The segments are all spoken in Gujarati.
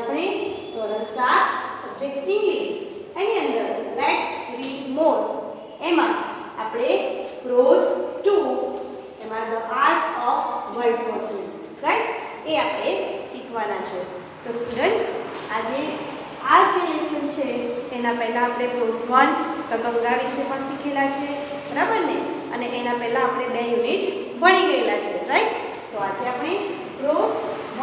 આપણે ધોરણ 7 સબ્જેક્ટ ઇંગ્લિશ એની અંદર લેટ્સ રીડ મોર એમાં આપણે ક્રોઝ 2 એમાં the art of white washing right એ આપણે શીખવાના છે. તો સ્ટુડન્ટ્સ આજે આ જે લેસન છે એના પહેલા આપણે ક્રોઝ 1 તકંગા વિશે પણ શીખેલા છે બરાબર ને અને એના પહેલા આપણે 2 યુનિટ ભણી ગયેલા છે રાઈટ. તો આજે આપણે ક્રોઝ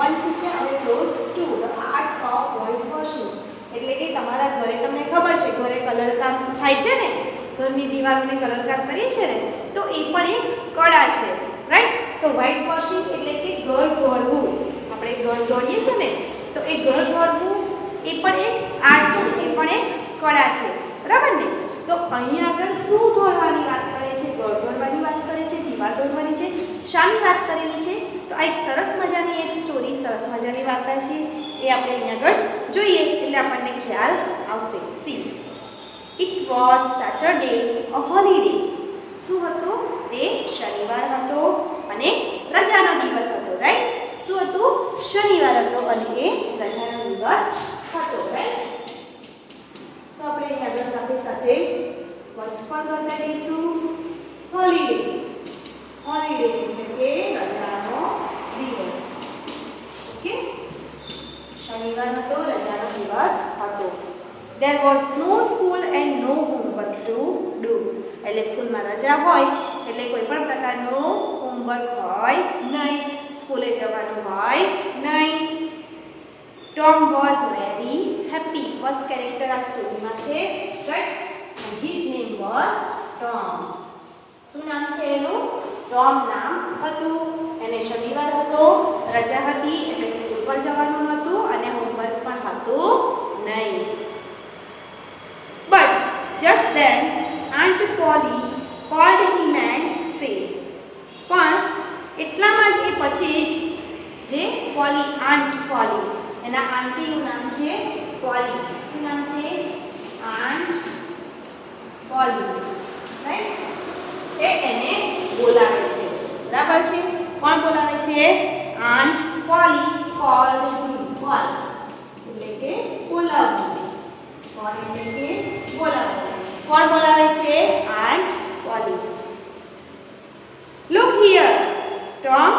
1 શીખ્યા અને ક્રોઝ 2 the art of white washing એટલે કે તમારા ઘરે તમને ખબર છે ઘરે કલર કામ થાય છે ને ઘરની દિવાલોને કલર કામ કરીએ છે ને તો એ પણ એક કળા છે રાઈટ. તો વ્હાઇટ વોશિંગ એટલે કે ઘર ધોળવું આપણે ઘર ધોળીએ છે ને તો એ ઘર ધોળવું એ પણ એક આર્ટ છે એ પણ એક કળા છે બરાબર ને. તો અહીં આગળ શું ધોળવાની વાત કરે છે ઘર ધોળવાની વાત કરે છે દિવાલ ધોળવાની છે શાની વાત કરેલી છે તો આ એક સરસ મજાની એક સ્ટોરી સરસ મજાની વાર્તા છે એ આપણે અહીં આગળ જોઈએ એટલે આપણને ખ્યાલ આવશે. C it was Saturday a holiday. શું હતો તે શનિવાર હતો અને રજાનો દિવસ હતો રાઈટ. શું હતું શનિવાર હતો અને એ રજાનો દિવસ હતો રાઈટ. તો આપણે અહીં આગળ સાથે સાથે વર્ડ્સ પણ કરતા જઈશું. હોલિડે હોલિડે એટલે કે રજાનો દિવસ ઓકે શનિવાર હતો રજાનો દિવસ હતો. There was no school and no homework to do. એટલે સ્કૂલમાં રજા હોય એટલે કોઈ પણ પ્રકારનું હોમવર્ક હોય નહીં સ્કૂલે જવાનું હોય નહીં. Tom was very happy. First character આ સ્ટોરીમાં છે right and his name was Tom. શું નામ છે એનું ટોમ નામ હતું. એને શનિવાર હતો રજા હતી એટલે સ્કૂલ પર જવાનું હતું અને હોમવર્ક પણ હતું નહીં. But just then Aunt Polly called him and said પણ એટલામાં જ એ પછી જ જે પોલી આંટ પોલી એના આંટીનું નામ છે પોલી. શું નામ છે આંટ પોલી રાઈટ. એ એને બોલાવે છે બરાબર છે. કોણ બોલાવે છે આંટ પોલી કોલ્ડ હિમ કોલ એટલે કે બોલાવવું કોલ એટલે કે બોલાવવું. કોણ બોલાવે છે aunt poly. Look here Tom,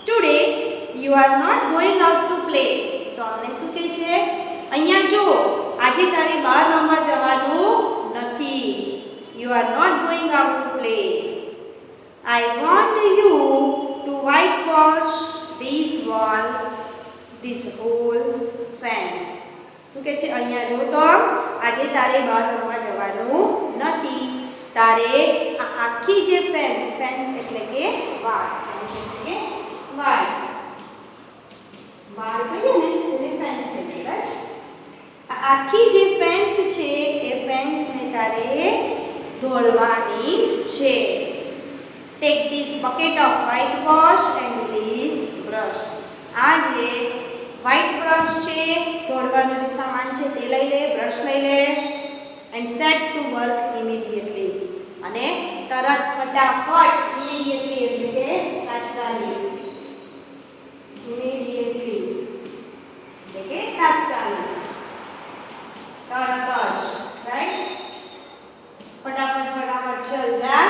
today you are not going out to play. Tom ને શું કહે છે અહીંયા જો આજે તારે બહાર રમવા જવાનું નથી. You are not going out to play. I want you to whitewash this wall, this whole fence. શું કહે છે અહીંયા જો ટોમ આજે તારે બહાર રમવા જવાનું નથી. તારે આ આખી જે ફેન્સ ફેન્સ એટલે કે વાડ ફેન્સ એટલે કે વાડ વાડ કહીએ ને એને ફેન્સ કહીએ રાઈટ. આ આખી જે ફેન્સ છે એ ફેન્સને તારે ધોળવાની છે. Take this bucket of white wash and this brush. આ જે વ્હાઇટ બ્રશ છે ધોળવાનો જે સામાન છે તે લઈ લે બ્રશ લઈ લે and set to work immediately અને તરત ફટાફટ ઇમિડિયેટલી એટલે કે તાત્કાલિક ઇમિડિયેટલી એટલે કે તાત્કાલિક તરત જ રાઈટ. ફટાફટ ફટાફટ ચલ જા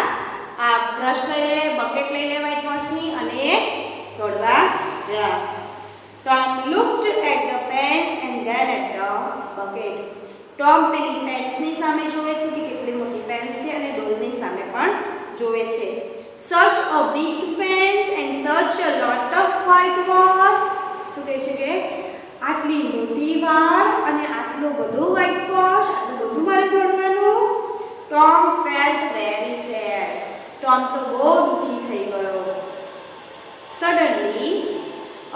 આ બ્રશ લઈ લે બકેટ લઈ લે વ્હાઇટ વોશની અને ધોળવા જા. Tom looked at the fence and then at the bucket. Tom પેલી ફેન્સની સામે જોવે છે કે કેટલી મોટી ફેન્સ છે અને ડોલની સામે પણ જોવે છે. Such a big fence and such a lot of white wash. શું કહે છે કે આટલી મોટી વાડ અને આટલું બધું વ્હાઇટ વોશ આટલું બધું મારે ધોળવાનું. Tom felt very sad. Tom તો બહુ દુઃખી થઈ ગયો. Suddenly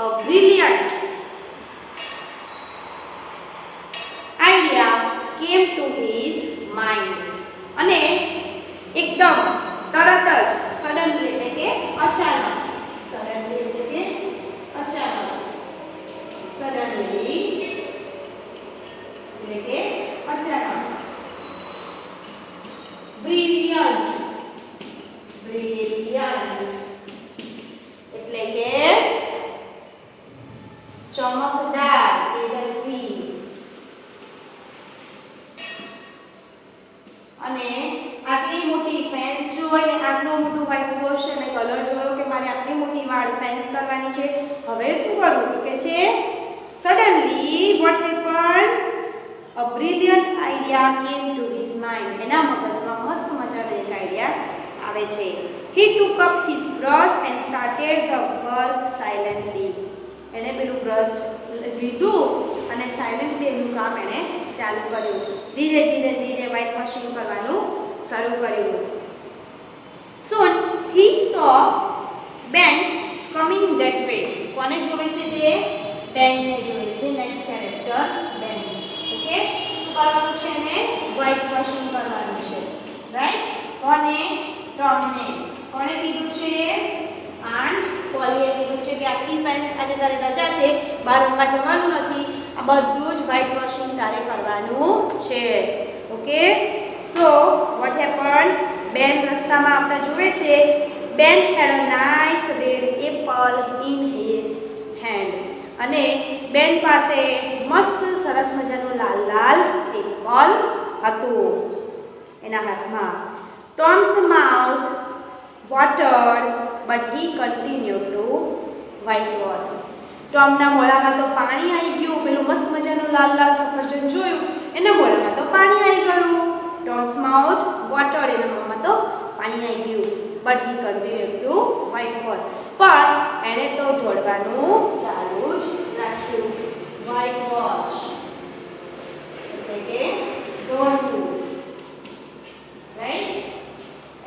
a brilliant idea came to his mind. અને એકદમ તરત જ સડનલી એટલે કે અચાનક સડનલી એટલે કે અચાનક સડનલી એટલે કે અચાનક બ્રિલિયન્ટ બ્રિલિયન્ટ એટલે કે ચમકદાર તેજસ્વી કરવાની છે. હવે શું કરવું તો કે છે suddenly what happened, a brilliant idea came to his mind. એના મગજમાં મસ્ત મજાનો એક આઈડિયા આવે છે. He took up his brush and started the work silently. એને પેલું બ્રશ લીધું અને સાયલેન્ટલી એનું કામ એને ચાલુ કર્યું. ધીરે ધીરે ધીરે વ્હાઇટ વોશિંગ કરવાનું શરૂ કર્યું. Soon he saw Ben coming that way. કોને જોવે છે તે? Ben ને જોવે છે. Next character Ben. ઓકે, શું કરવાનું છે? એને વ્હાઇટ વોશિંગ કરવાનું છે. રાઈટ? કોને? ટોમને. કોણે કીધું છે? આંટ પોલીએ કીધું છે કે આટલી પેન્સ આજે તારે રજા છે, બહાર રમવા જવાનું નથી, આ બધું જ વ્હાઇટ વોશિંગ તારે કરવાનું છે. ઓકે, સો વોટ હેપન્ડ, બેન રસ્તામાં આવતા જોવે છે. Ben had a nice red apple in his hand. અને બેન પાસે મસ્ત સરસ મજાનું લાલ લાલ એપલ હતું એના હાથમાં. Thomas mouth watered but he continued to whitewash. ટોમના મોઢામાં તો પાણી આવી ગયું. પેલું મસ્ત મજાનું લાલ લાલ સફરજન જોયું, એના મોઢામાં તો પાણી આવી ગયું. ટોમ્સ માઉથ watered, એના મોઢામાં તો પાણી આવી ગયું. but he continued to whitewash. પણ એણે તો દોડવાનું ચાલુ જ રાખ્યું. whitewash એટલે કે દોડવું. રાઈટ?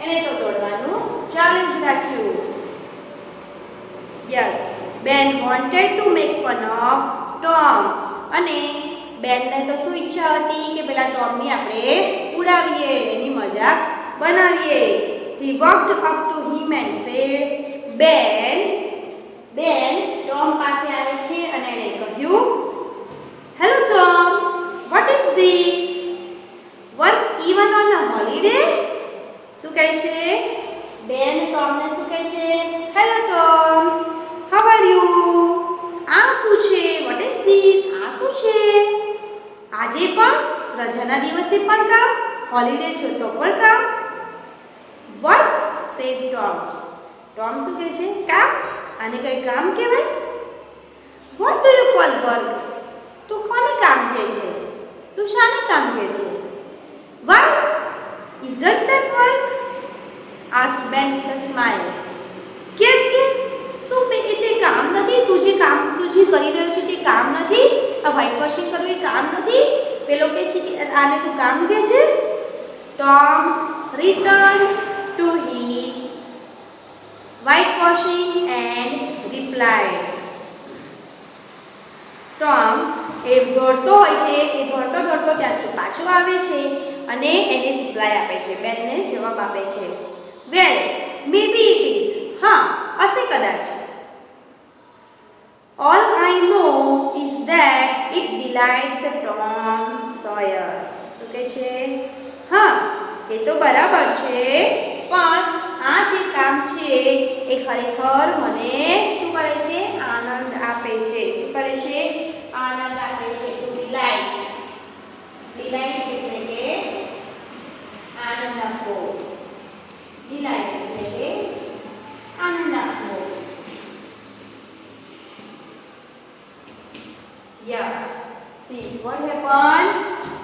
એને તો દોડવાનું ચાલુ જ રાખ્યું. યસ, બેન wanted to make fun of Tom. અને બેનને તો શું ઈચ્છા હતી કે પેલા ટોમની આપણે ઉડાવીએ, એની મજાક બનાવીએ. He walked up to him and said, Ben. બેન ટોમ પાસે આવે છે અને એણે કહ્યું, Hello Tom, what is this? Work even on a holiday? શું કહે છે? બેન ટોમને શું કહે છે? Hello Tom, how are you? આ શું છે? What is this? આ શું છે? આજે પણ રજાના દિવસે પણ કામ, હોલિડે છે તો પણ કામ. Work sad Tom. ટોમ શું કહે છે? કામ? આને કઈ કામ કહેવાય? What do you call work? તું કોને કામ કહે છે? તું શાને કામ કહે છે? Work? Isn't that work? asked Ben with a smile. કેમ કે શું તે કામ નથી? તું જે કરી રહ્યો છે તે કામ નથી? આ વ્હાઇટ વોશિંગ કરવું એ કામ નથી? પેલો કહે છે કે આને તું કામ કહે છે? Tom returned to his white washing and replied. Tom એ દોડતો હોય છે, એ દોડતો દોડતો ત્યાંથી પાછો આવે છે અને એને રિપ્લાય આપે છે, બેનને જવાબ આપે છે. Well maybe it is. હા, હશે કદાચ. All I know is that it delights Tom Sawyer. શું કહે છે? હા, એ તો બરાબર છે, પણ આ જે કામ છે એ ખરેખર મને શું કરે છે? આનંદ આપે છે. શું કરે છે? આનંદ આપે છે. Two delight. ડિલાઇટ એટલે કે આનંદ આપવો. ડિલાઇટ એટલે કે આનંદ આપવો. Yes, see what happen.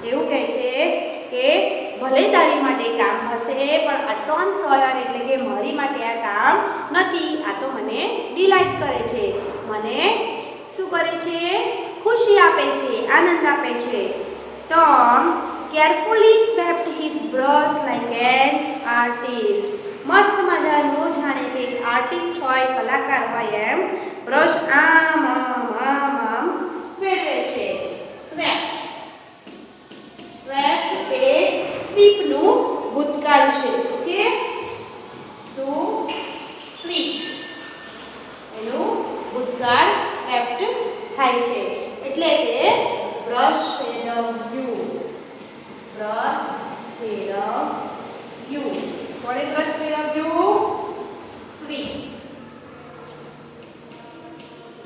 એવું કહે છે કે ભલે તારી માટે કામ હશે, પણ આ ટોમ સોયર એટલે કે મારી માટે આ કામ નથી. આ તો મને ડિલાઇટ કરે છે, મને શું કરે છે? ખુશી આપે છે, આનંદ આપે છે. Tom carefully swept his brush like an artist. મસ્ત મજાનું જાણે કે આર્ટિસ્ટ હોય, કલાકાર હોય એમ બ્રશ આમ આમ આમ આમ ફેરવે છે. સ્વેપ્ટ. સ્વેપ્ટ એ સ્વીપનું ભૂતકાળ છે. ઓકે, ટુ સ્વીપ એનું ભૂતકાળ સ્વેપ્ટ થાય છે. એટલે કે બ્રશ ફેરવ્યું. બ્રશ ફેરવ્યું. કોણે બ્રશ ફેરવ્યું? સ્વીપ.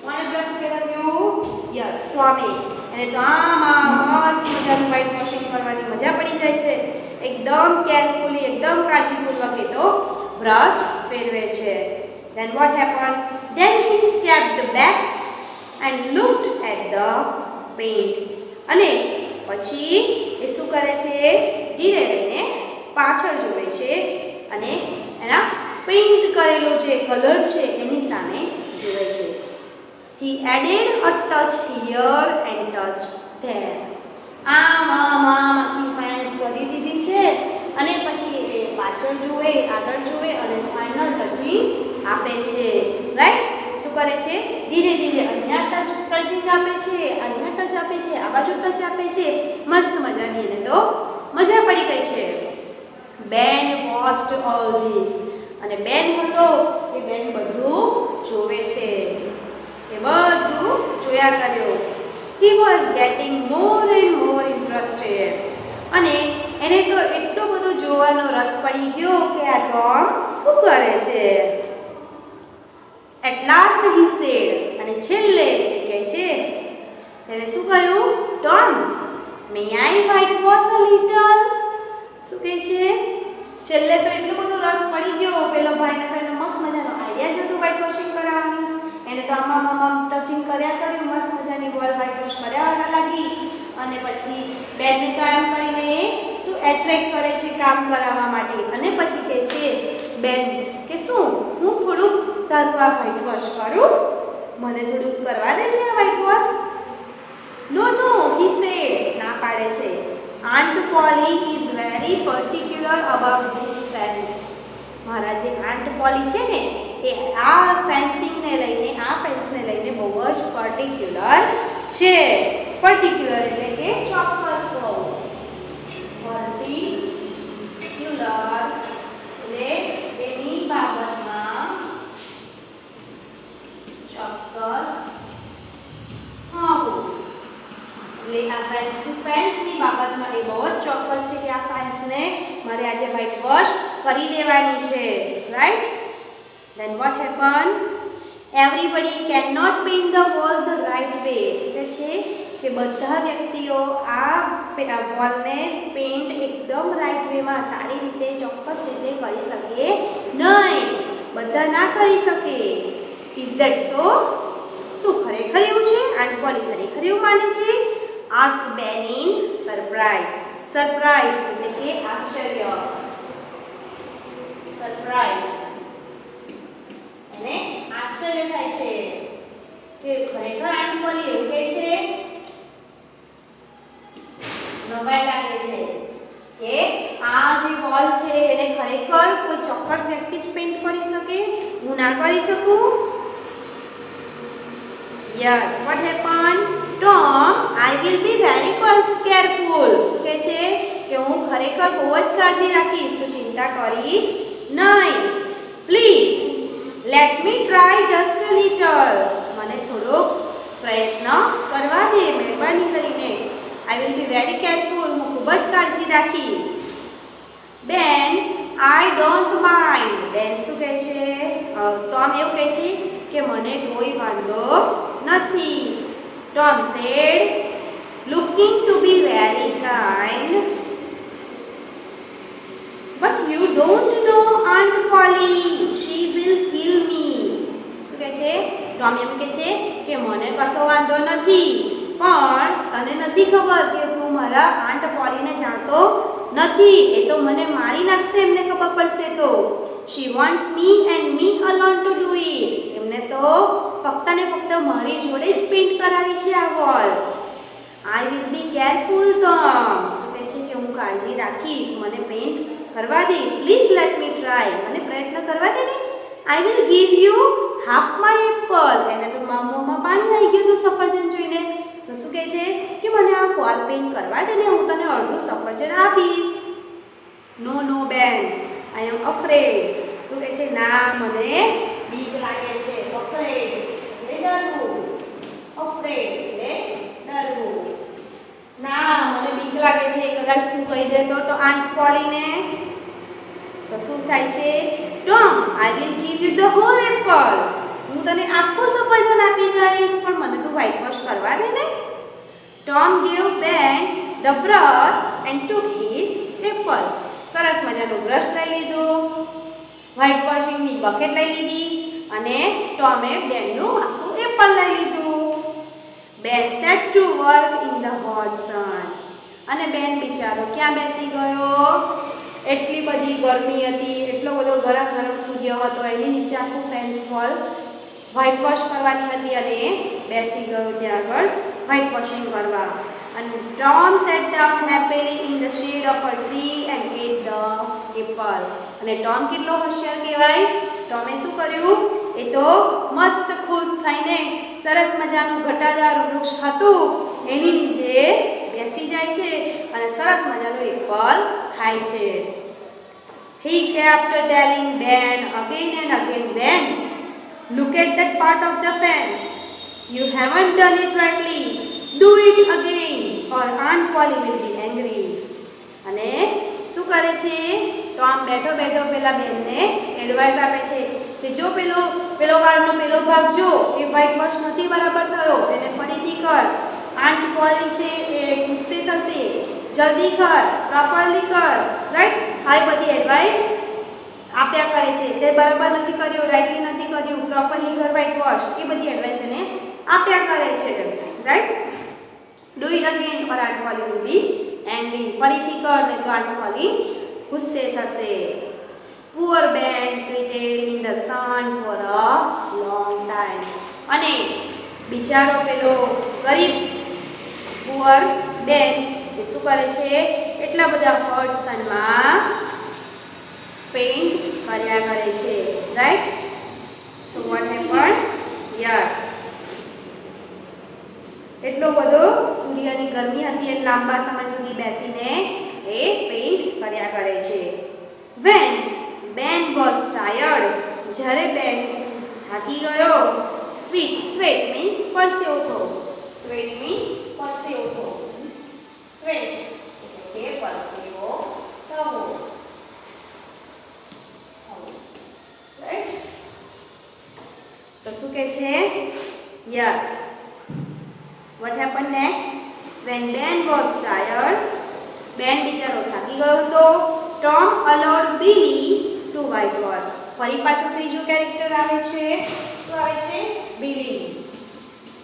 કોણે બ્રશ ફેરવ્યું? યસ, ટોમે. અને તો આમાં મસ્ત મજાનું વ્હાઇટ વોશિંગ કરવાની મજા પડી જાય છે. એકદમ કેરફુલી, એકદમ કાળજીપૂર્વક એ તો બ્રશ ફેરવે છે. Then what happened? Then he stepped back and looked at the paint. અને પછી એ શું કરે છે? ધીરે રહીને પાછળ જોવે છે અને એના પેઇન્ટ કરેલો જે કલર છે એની સામે જોવે છે. He added a touch here and touch there. આમાં ફાઇન્સ કરી દીધી છે અને પછી એ પાછળ જુએ, આગળ જુએ અને ફાઇનલ ટચિંગ આપે છે. રાઈટ? શું કરે છે? ધીરે ધીરે અહીંયા ટચિંગ આપે છે, અહીંયા ટચ આપે છે, આ બાજુ ટચ આપે છે. મસ્ત મજાની એને તો મજા પડી ગઈ છે. બેન વોચ્ડ ઓલ ધીસ. અને બેન હતો એ બેન બધું જોવે છે, એ બધું જોયા કર્યો. He was getting more and more interested. અને એને તો એટલો બધો જોવાનો રસ પડી ગયો કે આ ટોમ શું કરે છે. At last he said, અને છેલ્લે એ કહે છે, ત્યારે શું કહ્યું? Tom, may I whitewash a little? શું કહે છે? છેલ્લે તો એટલો બધો રસ પડી ગયો પેલો ભાઈને, તો એને મસ્ત મજાનો આઈડિયા જ હતો વ્હાઇટ વોશિંગ કરાવવાનું. એને તો આમાં ટચિંગ કર્યા કર્યું, મસ્ત મજાની બોલ વ્હાઇટ વોશ કર્યા લાગી. અને પછી બેનને તો એમ કરીને શું એટ્રેક્ટ કરે છે કામ કરાવવા માટે. અને પછી કહે છે બેન કે શું હું થોડુંક તારું આ વ્હાઇટ વોશ કરું? મને થોડુંક કરવા દે છે આ whitewash? No no, he said. ના પાડે છે. Aunt Polly is very particular about this fence. મારા જે આંટ પોલી છે ને એ આ ફેન્સિંગને લઈને, આ ફેન્સને લઈને બહુ જ પર્ટિક્યુલર છે. પર્ટિક્યુલર એટલે કે ચોક્કસ કહો. પર્ટિક્યુલર એટલે એની બાબતમાં ચોક્કસ હોવું. એટલે આ ફેન્સની બાબતમાં એ બહુ જ ચોક્કસ છે કે આ ફેન્સને મારે આજે વ્હાઇટ વોશ કરી દેવાની છે. Right? Then what happened? Everybody cannot paint the wall the right way. એટલે છે કે બધા વ્યક્તિઓ આ વોલને પેઇન્ટ એકદમ રાઈટ વેમાં, સારી રીતે, ચોક્કસ રીતે કરી શકે નહીં. બધા ના કરી શકે. Is that so? શું ખરેખર એવું છે? આંટ પોલી ખરેખર એવું માને છે? Asked Ben in surprise. Surprise એટલે કે આશ્ચર્ય. સરપ્રાઈઝ અને આશ્ચર્ય થાય છે કે ખરેખર આંટ પોલી એવું કહે છે. નવાઈ લાગે છે કે આ જે વોલ છે એને ખરેખર કોઈ ચોક્કસ વ્યક્તિ જ પેઇન્ટ કરી શકે, હું ના કરી શકું. Yes, what happened? Tom, I will be very careful. શું કહે છે કે હું ખરેખર બહુ જ કાળજી રાખીશ, તું ચિંતા કરીશ નહીં. Please let me try just a little. મને થોડો પ્રયત્ન કરવા દે મહેરબાની કરીને. I will be very careful. હું ખૂબ જ કાળજી રાખીશ. Ben, I don't mind. Ben શું કહે છે? ટોમ એવું કહે છે કે મને કોઈ વાંધો નથી. Tom said, looking to be very kind. But you don't know Aunt Polly. She will kill me. શું કહે છે? ટોમ એમ કહે છે કે મને કશો વાંધો નથી, પણ તને નથી ખબર કે તું મારા આંટ પોલીને જાણતો નથી. એ તો મને મારી નાખશે એમને ખબર પડશે તો. She wants me and me alone to do it. એમને તો ફક્ત ને ફક્ત મારી જોડે જ પેઇન્ટ કરાવી છે આ wall. I will be careful, Tom. શું કહે છે કે હું કાળજી રાખીશ, મને પેઇન્ટ કરવા દે. Please let me try. મને પ્રયત્ન કરવા દે ને. I will give you half my apple. એને તો મોંમાં પાણી આવી ગયું હતું સફરજન જોઈને. તો શું કહે છે કે મને આ વોલ પેઇન્ટ કરવા દે ને, હું તને અડધું સફરજન આપીશ. No, no, Ben. I am afraid. શું કહે છે? ના, મને બીક લાગે છે. Afraid એટલે ડરવું. Afraid એટલે ડરવું. ના, મને બીક લાગે છે, કદાચ તું કહી દેતો તો આંટ પોલીને તો શું થાય છે? Tom, I will give you the whole apple. હું તને આખું સફરજન આપી દઈશ, પણ મને તું વ્હાઇટ વોશ કરવા દે ને. Tom gave Ben the brush and took his apple. સરસ મજાનું બ્રશ લઈ લીધું, વ્હાઇટ વોશિંગની બકેટ લઈ લીધી અને ટોમે બેનનું આખું એપલ લઈ લીધું. બેન set to work in the hot sun. અને બેન બિચારો ક્યાં બેસી ગયો? એટલી બધી ગરમી હતી, એટલો બધો ગરમ સૂર્ય હતો, એની નીચે આખું ફેન્સ વોલ વ્હાઇટ વોશ કરવાની હતી અને બેસી ગયો ત્યાં આગળ વ્હાઇટ વોશિંગ કરવા. And Tom sat down happily in the shade of a tree and ate the apple. અને ટોમ કેટલો હોશિયાર કહેવાય? ટોમે શું કર્યું? એ તો મસ્ત ખુશ થઈને સરસ મજાનું ઘટાદાર વૃક્ષ હતું એની નીચે બેસી જાય છે અને સરસ મજાનું એપલ ખાય છે. He kept telling Ben again and again, Ben, look at that part of the fence. You haven't done it rightly. Do it again or Aunt Polly will be angry. અને શું કરે છે? ટોમ બેઠો બેઠો પેલા બેનને એડવાઇસ આપે છે કે જો પેલો વાળનો પેલો ભાગ જો એ વ્હાઇટ વોશ નથી બરાબર થયો એને ફરીથી કર. આંટ પોલી છે એ ગુસ્સે થશે, જલ્દી કર, પ્રોપરલી કર, રાઈટ? આ બધી એડવાઇસ આપ્યા કરે છે. તે બરાબર નથી કર્યું, રાઈટલી નથી કર્યું, પ્રોપરલી કર વ્હાઇટ વોશ, એ બધી એડવાઇસ એને આપ્યા કરે છે, right? Do it again or Aunt Polly will be angry. ફરીથી કર ને તો Aunt Polly ગુસ્સે થશે. Poor Ben waited in the sun for a long time. અને બિચારો પેલો ગરીબ પુઅર બેન એ શું કરે છે? એટલા બધા હોટ સનમાં પેઇન્ટ કર્યા કરે છે, right? So what happen? Yes, એટલો બધો સૂર્યની ગરમી હતી એટલે લાંબા સમય સુધી બેસીને એ પેઇન્ટ કર્યા કરે છે. When Ben was tired, જ્યારે બેન થાકી ગયો, sweat means પરસેવો થવો. Sweat means પરસેવો થવો. Sweat એટલે પરસેવો થવો. રાઈટ? તો શું કહે છે? Yes. What happened next? When Ben was tired, Ben બિચારો થાકી ગયો તો Tom allowed Billy to whitewash. ફરી પાછું ત્રીજું કેરેક્ટર આવે છે. શું આવે છે? બિલી.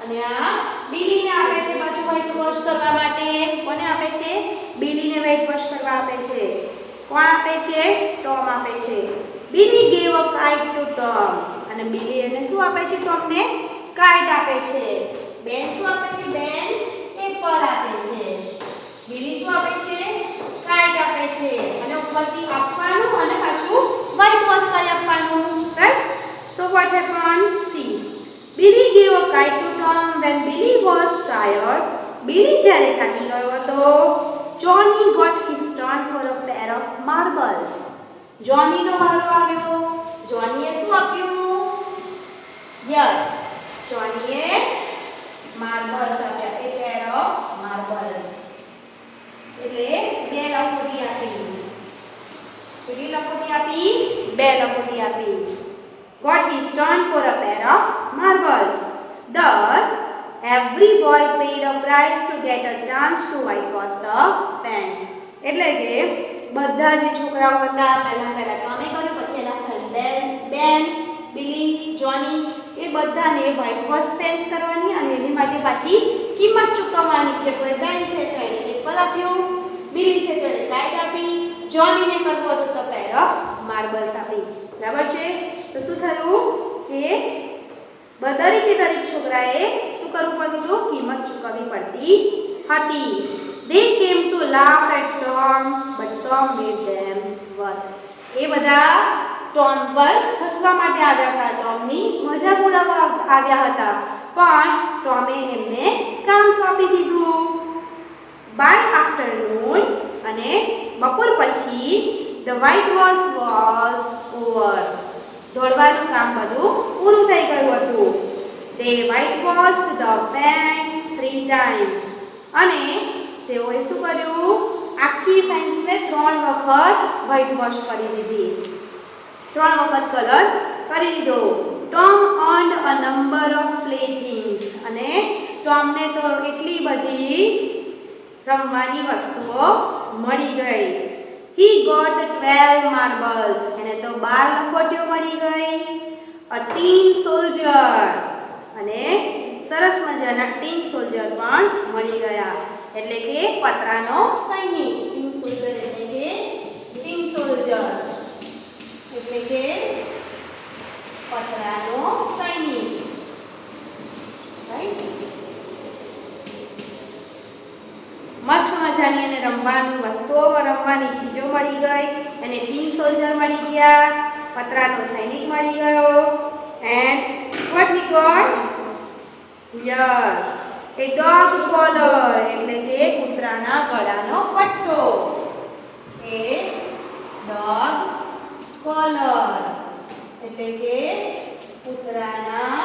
અને આ બિલીને આપે છે પાછું વ્હાઇટ વોશ કરવા માટે. કોને આપે છે? બિલીને વ્હાઇટ વોશ કરવા આપે છે. કોણ આપે છે? ટોમ આપે છે. બિલી gave a kite to Tom. અને બિલી એને શું આપે છે? ટોમને કાઇટ આપે છે. બેન શું આપે છે? બેન એપલ આપે છે. બિલી શું આપે છે? કાઇટ આપે છે. અને ઉપરથી આપવાનું અને પાછું વ્હાઇટ વોશ કરી આપવાનું, right? So what happen? C, Billy gave a kite to Tom when Billy was tired. બિલી જ્યારે થાકી ગયો હતો, Johnny got his turn for a pair of marbles. જોનીનો વારો આવ્યો. જોનીએ શું આપ્યું? યસ, જોનીએ માર્બલ્સ આપ્યા. એ પેર ઓફ માર્બલ્સ એટલે બે લખોટી આપી. કેટલી લખોટી આપી? બે લખોટી આપી. Got his turn for a pair of marbles. Thus, every boy paid a price to get a chance to whitewash the fence. એટલે કે બધા જે છોકરાઓ હતા પહેલા ટોમે કર્યું, પછી એના ફ્રેન્ડ બેન, બિલી, જોની એ બધાને વ્હાઇટ વોશ ફેન્સ કરવાની અને એની માટે પાછી કિંમત ચૂકવવાની. કે કોઈ બેન છે તો એને એપલ આપ્યું, બિલી છે તો એને કાઇટ આપી, જોનીને કરવું હતું તો પેર ઓફ માર્બલ્સ આપી. બરાબર છે? તો શું થયું કે દરેક છોકરાએ શું કરવું પડતું હતું? કિંમત ચૂકવવી પડતી હતી. They came to laugh at Tom, but Tom made them work. એ બધા ટોમ પર હસવા માટે આવ્યા હતા, ટોમની મજાક ઉડાવવા આવ્યા હતા, પણ ટોમે એમને કામ સોંપી દીધું. By afternoon અને બપોર પછી the whitewash was over. ધોળવાનું કામ બધું પૂરું થઈ ગયું હતું. They whitewashed the fence 3 times. અને તેઓએ શું કર્યું? આખી ફેન્સને 3 વખત વ્હાઇટ વોશ કરી દીધી. 3 વખત કલર કરી દીધો. Tom earned a number of playthings. અને ટોમને તો એટલી બધી રમવાની વસ્તુઓ મળી ગઈ. He got 12 marbles. એને તો 12 લખોટીઓ મળી ગઈ. અ ટીન સોલ્જર. અને સરસ મજાના ટીન સોલ્જર પણ મળી ગયા. એટલે કે પતરાનો સૈનિક. ટીન સોલ્જર એટલે કે ટીન સોલ્જર એટલે કે પતરાનો સૈનિક. રાઈટ. મસ્ત મજાની અને રમવાનું વસ્તુઓ રમવાની ચીજો મળી ગઈ. અને ટીન સોલ્જર મળી ગયા, પતરાનો સૈનિક મળી ગયો. And what we got? Yes, a dog collar એટલે કે કૂતરાના ગળાનો પટ્ટો. A dog collar એટલે કે કૂતરાના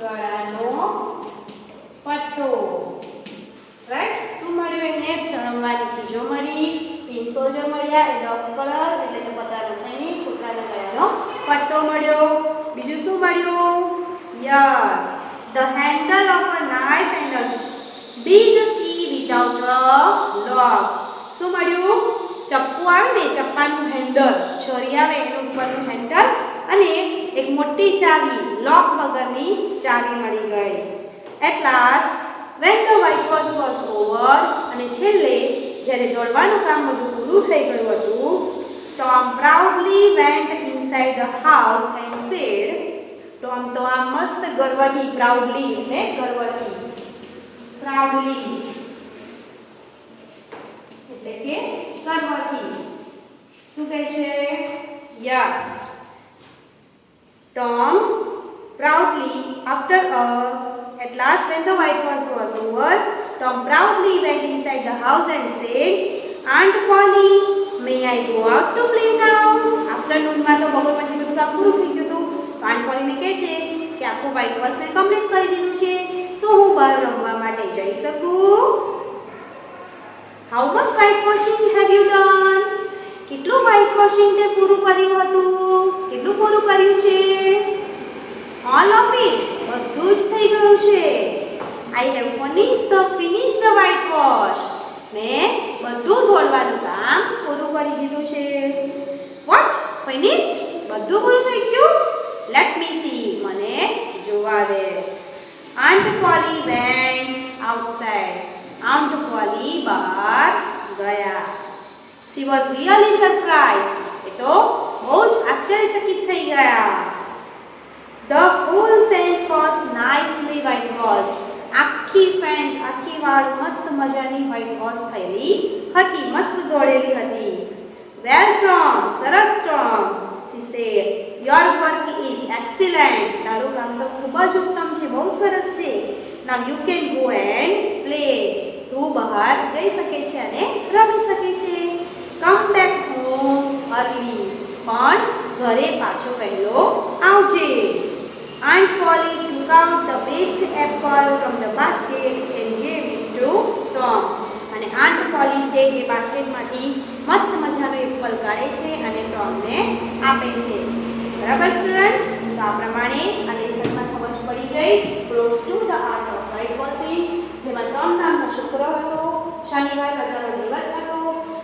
ગળાનો પટ્ટો. રાઈટ. શું મળ્યું એમને? રમવાની ચીજો મળી, ટીન સોલ્જર મળ્યા, એ ડોગ કલર એટલે કે પતરાનો સૈનિક, કૂતરાના ગળાનો પટ્ટો મળ્યો. બીજું શું મળ્યું? Yes, the handle of a knife and a big key without a lock. શું મળ્યું? ચપ્પુ આવે ને, ચપ્પાનું હેન્ડલ, છરી આવે એનું ઉપરનું હેન્ડલ અને એક મોટી ચાવી, લોક વગરની ચાવી મળી ગઈ. At last, when the whitewash was over, અને છેલ્લે જ્યારે દોડવાનું કામ બધું પૂરું થઈ ગયું હતું, Tom proudly went inside the house and said, Tom તો આ મસ્ત ગર્વથી, proudly એટલે ગર્વથી, proudly એટલે કે ગર્વથી. શું કહે છે? Yes, Tom proudly at last when the whitewash was over, Tom proudly went inside the house and said, Aunt Polly, may I go out to play now? આફ્ટરનૂનમાં તો બપોર પછી બધું કામ પૂરું થઈ ગયું હતું. તો આંટ પોલીને કહે છે કે આખું વ્હાઇટ વોશ મેં કમ્પ્લીટ કરી દીધું છે. શું હું બહાર રમવા માટે જઈ શકું? How much whitewashing have you done? કેટલું વ્હાઇટ વોશિંગ તે પૂરું કર્યું હતું? કેટલું પૂરું કર્યું છે? All of it. બધું જ થઈ ગયું છે. I have finished the whitewash. મેં બધું ધોળવાનું કામ પૂરું કરી દીધું છે. What? Finished? બધું પૂરું થઈ ગયું? Let me see. મને જોવા દે. Aunt Polly went outside. Aunt Polly બહાર ગયા. She was really surprised. એ તો બહુ જ આશ્ચર્યચકિત થઈ ગયા. The whole fence was nicely whitewashed. આખી ફેન્સ, આખી વાળ મસ્ત મજાની વ્હાઇટ વોશ થયેલી હતી, મસ્ત દોડેલી હતી. Well Tom, સરસ Tom, she said, your work is excellent. તારું કામ તો ખૂબ જ ઉત્તમ છે, બહુ સરસ છે. Now you can go and play. તું બહાર જઈ શકે છે અને રમી શકે છે. Come back home early. પણ ઘરે પાછો પહેલો આવજે. Aunt Polly took out the best apple from the basket and gave it to Tom. અને Aunt Polly છે એ બાસ્કેટમાંથી મસ્ત મજાનો એપલ કાઢે છે અને ટોમને આપે છે. બરાબર સ્ટુડન્ટ્સ? તો આ પ્રમાણે આ લેસનમાં સમજ પડી ગઈ. Close to the art of white washing, જેમાં ટોમ નામનો છોકરો હતો. શનિવાર રજાનો દિવસ હતો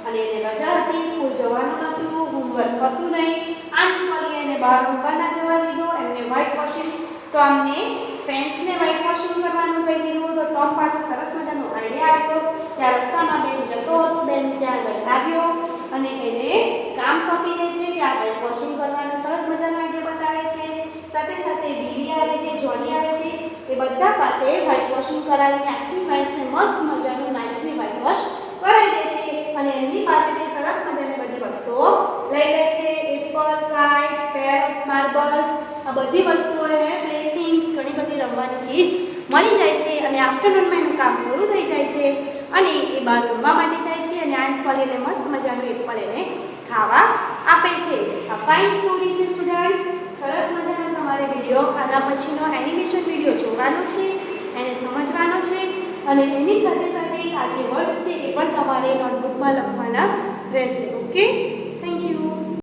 અને એને રજા હતી, સ્કૂલ જવાનું નહોતું, હોમવર્ક હતું નહીં. Aunt Polly એને બહાર રમવા ના જવા દીધો. એમને વ્હાઇટ વોશિંગ, ટોમને ફેન્સને વ્હાઇટ વોશિંગ કરવાનું કહી દીધું. તો ટોમ પાસે સરસ મજાનો આઈડિયા આવ્યો. ત્યાં રસ્તામાં બેન જતો હતો, બેન ત્યાં આગળ આવ્યો અને એને કામ સોંપી દે છે કે આ વ્હાઇટ વોશિંગ કરવાનો સરસ મજાનો આઈડિયા બતાવે છે. સાથે સાથે બીબી આવે છે, જોની આવે છે, એ બધા પાસે વ્હાઇટ વોશિંગ કરાવીને આખી ફેન્સને મસ્ત મજાનું નાઇસલી વ્હાઇટ વોશ કરાવી દે છે. અને એમની પાસેથી સરસ મજાની બધી વસ્તુઓ લઈ લે છે. Apple, kite, pair of marbles, આ બધી વસ્તુઓ એને પ્લે થિંગ્સ, ઘણી બધી રમવાની ચીજ મળી જાય છે. અને આફ્ટરનૂનમાં એનું કામ પૂરું થઈ જાય છે અને એ બહાર રમવા માટે જાય છે. અને આંટ પોલીને મસ્ત મજાનું એપલ એને ખાવા આપે છે. આ ફાઇન સ્ટોરી છે સ્ટુડન્ટ્સ. સરસ મજાનો તમારે વિડીયો આના પછીનો એનિમેશન વિડીયો જોવાનો છે, એને સમજવાનો છે અને એની સાથે સાથે આ જે વર્ડ્સ છે એ પણ તમારે નોટબુકમાં લખવાના રહેશે. ઓકે.